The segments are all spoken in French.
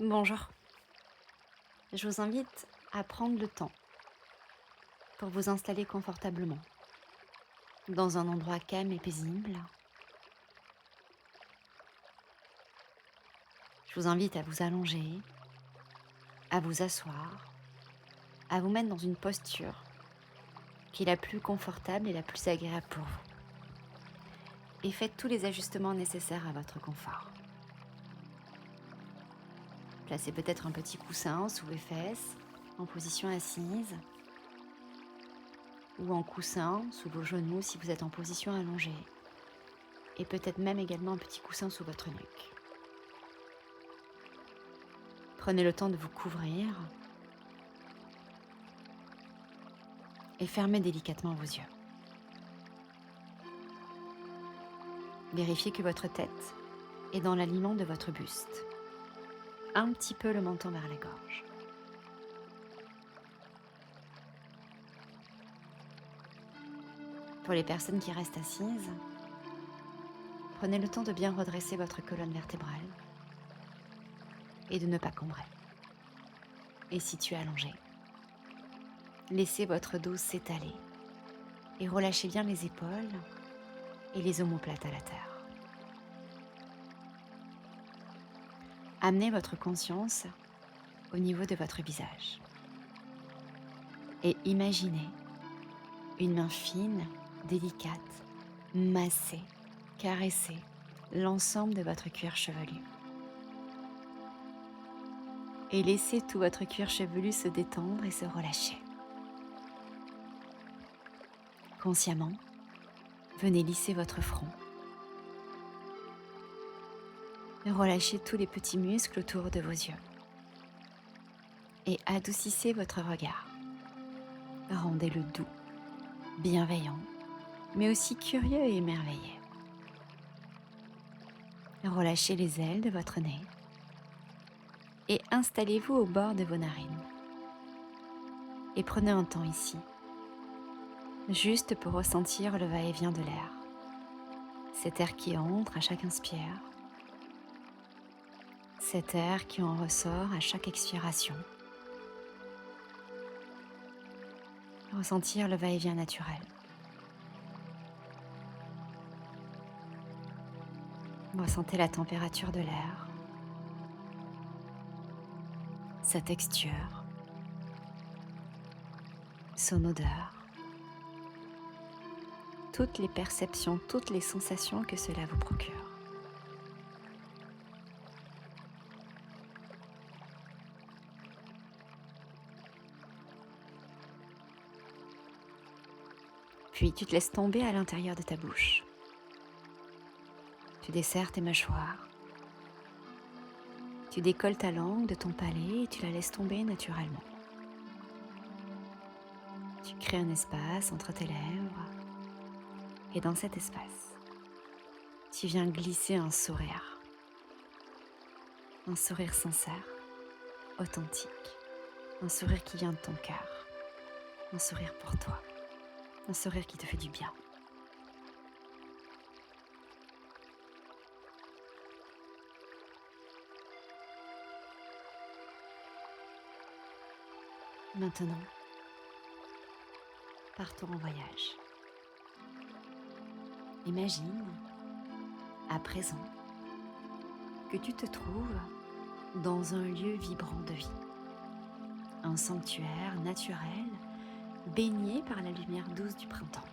Bonjour, je vous invite à prendre le temps pour vous installer confortablement dans un endroit calme et paisible. Je vous invite à vous allonger, à vous asseoir, à vous mettre dans une posture qui est la plus confortable et la plus agréable pour vous. Et faites tous les ajustements nécessaires à votre confort. Placez peut-être un petit coussin sous vos fesses, en position assise, ou en coussin sous vos genoux si vous êtes en position allongée, et peut-être même également un petit coussin sous votre nuque. Prenez le temps de vous couvrir et fermez délicatement vos yeux. Vérifiez que votre tête est dans l'alignement de votre buste, un petit peu le menton vers la gorge. Pour les personnes qui restent assises, prenez le temps de bien redresser votre colonne vertébrale et de ne pas combrer. Et si tu es allongé, laissez votre dos s'étaler et relâchez bien les épaules et les omoplates à la terre. Amenez votre conscience au niveau de votre visage et imaginez une main fine, délicate, masser, caresser l'ensemble de votre cuir chevelu. Et laissez tout votre cuir chevelu se détendre et se relâcher. Consciemment, venez lisser votre front. Relâchez tous les petits muscles autour de vos yeux. Et adoucissez votre regard. Rendez-le doux, bienveillant, mais aussi curieux et émerveillé. Relâchez les ailes de votre nez et installez-vous au bord de vos narines. Et prenez un temps ici, juste pour ressentir le va-et-vient de l'air. Cet air qui entre à chaque inspire, cet air qui en ressort à chaque expiration. Ressentir le va-et-vient naturel. Ressentez la température de l'air, sa texture, son odeur, toutes les perceptions, toutes les sensations que cela vous procure. Puis tu te laisses tomber à l'intérieur de ta bouche. Tu desserres tes mâchoires. Tu décolles ta langue de ton palais et tu la laisses tomber naturellement. Tu crées un espace entre tes lèvres et dans cet espace, tu viens glisser un sourire sincère, authentique, un sourire qui vient de ton cœur, un sourire pour toi, un sourire qui te fait du bien. Maintenant, partons en voyage. Imagine, à présent, que tu te trouves dans un lieu vibrant de vie, un sanctuaire naturel baigné par la lumière douce du printemps.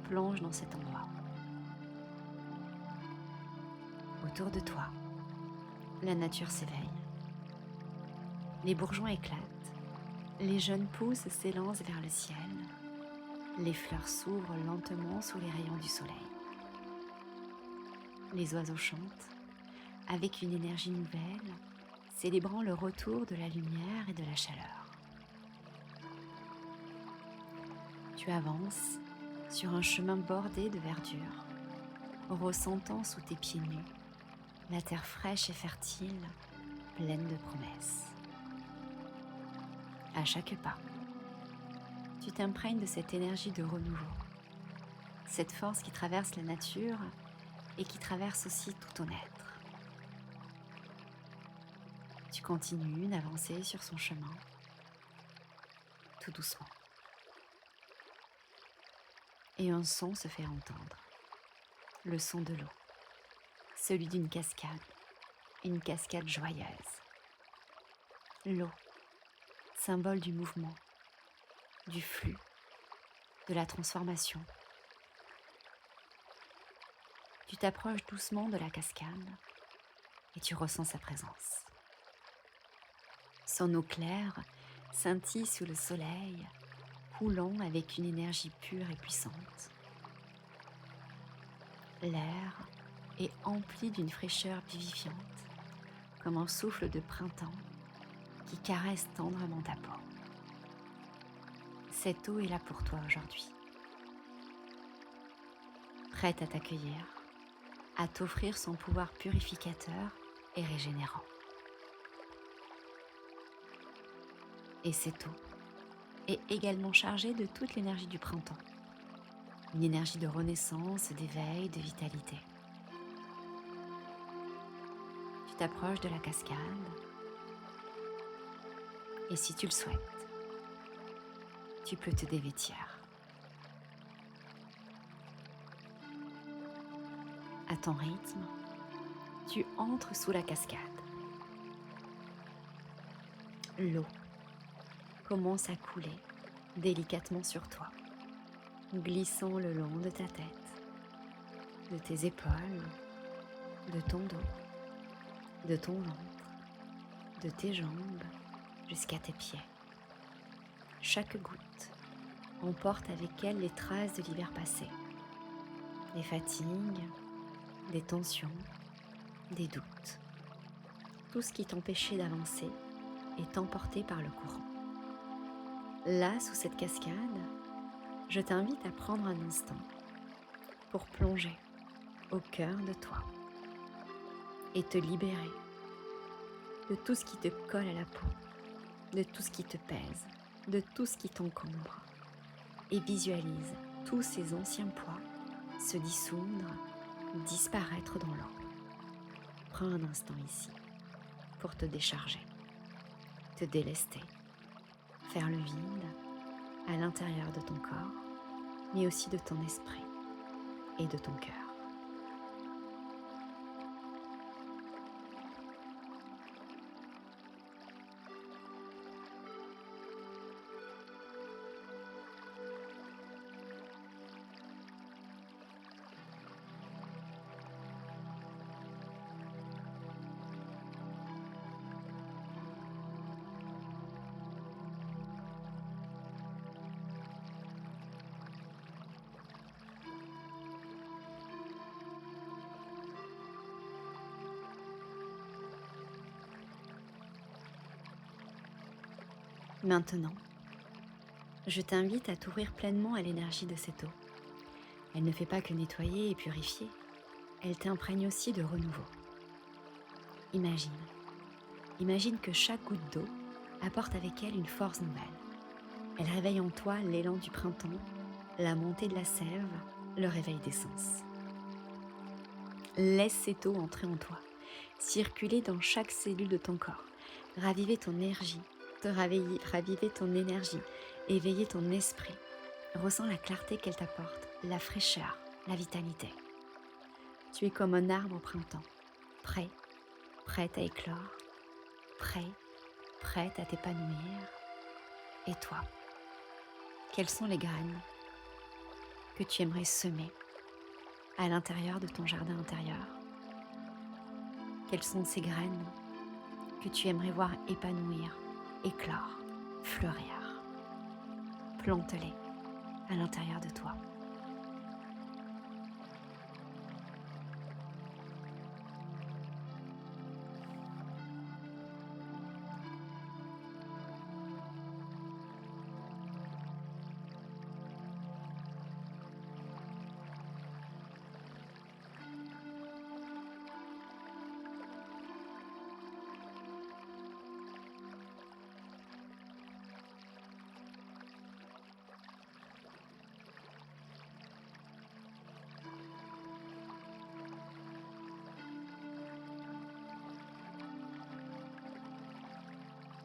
Plonge dans cet endroit. Autour de toi, la nature s'éveille. Les bourgeons éclatent, les jeunes pousses s'élancent vers le ciel, les fleurs s'ouvrent lentement sous les rayons du soleil. Les oiseaux chantent avec une énergie nouvelle, célébrant le retour de la lumière et de la chaleur. Tu avances sur un chemin bordé de verdure, ressentant sous tes pieds nus la terre fraîche et fertile, pleine de promesses. À chaque pas, tu t'imprègnes de cette énergie de renouveau, cette force qui traverse la nature et qui traverse aussi tout ton être. Tu continues d'avancer sur son chemin, tout doucement. Et un son se fait entendre, le son de l'eau, celui d'une cascade, une cascade joyeuse. L'eau, symbole du mouvement, du flux, de la transformation. Tu t'approches doucement de la cascade et tu ressens sa présence. Son eau claire scintille sous le soleil, coulant avec une énergie pure et puissante. L'air est empli d'une fraîcheur vivifiante, comme un souffle de printemps qui caresse tendrement ta peau. Cette eau est là pour toi aujourd'hui, prête à t'accueillir, à t'offrir son pouvoir purificateur et régénérant. Et cette eau est également chargée de toute l'énergie du printemps, une énergie de renaissance, d'éveil, de vitalité. Tu t'approches de la cascade et si tu le souhaites, tu peux te dévêtir. À ton rythme, tu entres sous la cascade. L'eau commence à couler délicatement sur toi, glissant le long de ta tête, de tes épaules, de ton dos, de ton ventre, de tes jambes jusqu'à tes pieds. Chaque goutte emporte avec elle les traces de l'hiver passé, des fatigues, des tensions, des doutes. Tout ce qui t'empêchait d'avancer est emporté par le courant. Là, sous cette cascade, je t'invite à prendre un instant pour plonger au cœur de toi et te libérer de tout ce qui te colle à la peau, de tout ce qui te pèse, de tout ce qui t'encombre, et visualise tous ces anciens poids se dissoudre, disparaître dans l'eau. Prends un instant ici pour te décharger, te délester, faire le vide à l'intérieur de ton corps, mais aussi de ton esprit et de ton cœur. Maintenant, je t'invite à t'ouvrir pleinement à l'énergie de cette eau. Elle ne fait pas que nettoyer et purifier, elle t'imprègne aussi de renouveau. Imagine que chaque goutte d'eau apporte avec elle une force nouvelle. Elle réveille en toi l'élan du printemps, la montée de la sève, le réveil des sens. Laisse cette eau entrer en toi, circuler dans chaque cellule de ton corps, raviver ton énergie, raviver ton énergie, éveiller ton esprit. Ressens la clarté qu'elle t'apporte, la fraîcheur, la vitalité. Tu es comme un arbre au printemps, prête à éclore, prête à t'épanouir. Et toi, quelles sont les graines que tu aimerais semer à l'intérieur de ton jardin intérieur? Quelles sont ces graines que tu aimerais voir épanouir, éclore, fleurir? Plante-les à l'intérieur de toi.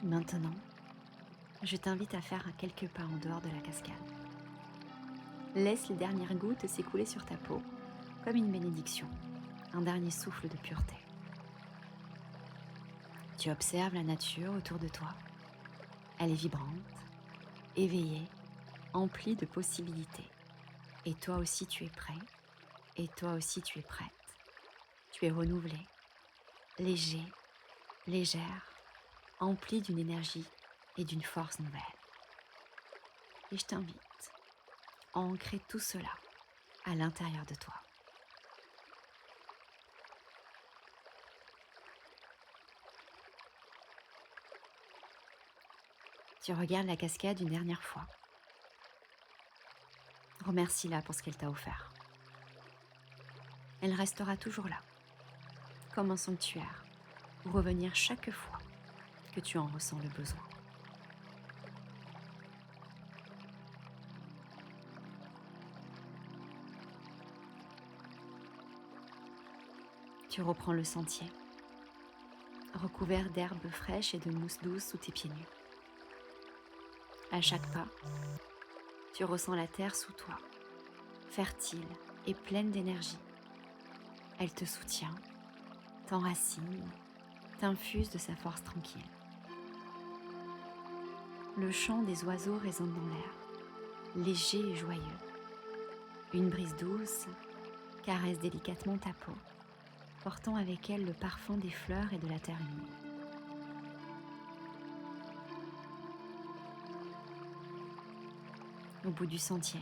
Maintenant, je t'invite à faire quelques pas en dehors de la cascade. Laisse les dernières gouttes s'écouler sur ta peau, comme une bénédiction, un dernier souffle de pureté. Tu observes la nature autour de toi. Elle est vibrante, éveillée, emplie de possibilités. Et toi aussi tu es prêt, et toi aussi tu es prête. Tu es renouvelé, léger, légère, empli d'une énergie et d'une force nouvelle. Et je t'invite à ancrer tout cela à l'intérieur de toi. Tu regardes la cascade une dernière fois. Remercie-la pour ce qu'elle t'a offert. Elle restera toujours là, comme un sanctuaire, pour revenir chaque fois que tu en ressens le besoin. Tu reprends le sentier, recouvert d'herbes fraîches et de mousse douce sous tes pieds nus. À chaque pas, tu ressens la terre sous toi, fertile et pleine d'énergie. Elle te soutient, t'enracine, t'infuse de sa force tranquille. Le chant des oiseaux résonne dans l'air, léger et joyeux. Une brise douce caresse délicatement ta peau, portant avec elle le parfum des fleurs et de la terre humide. Au bout du sentier,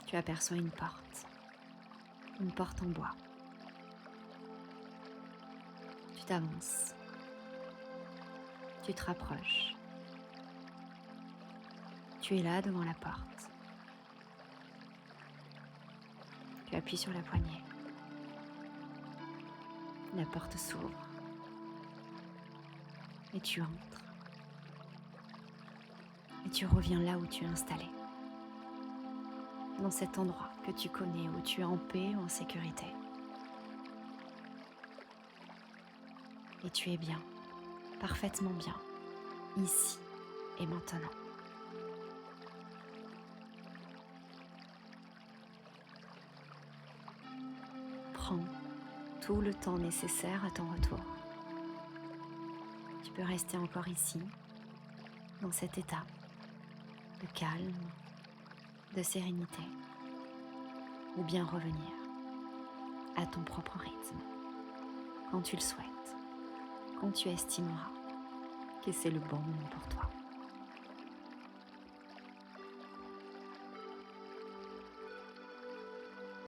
tu aperçois une porte en bois. Tu t'avances, tu te rapproches. Tu es là devant la porte. Tu appuies sur la poignée. La porte s'ouvre et tu entres. Et tu reviens là où tu es installé, dans cet endroit que tu connais, où tu es en paix ou en sécurité. Et tu es bien, parfaitement bien, ici et maintenant. Prends tout le temps nécessaire à ton retour. Tu peux rester encore ici, dans cet état de calme, de sérénité, ou bien revenir à ton propre rythme, quand tu le souhaites, quand tu estimeras que c'est le bon moment pour toi.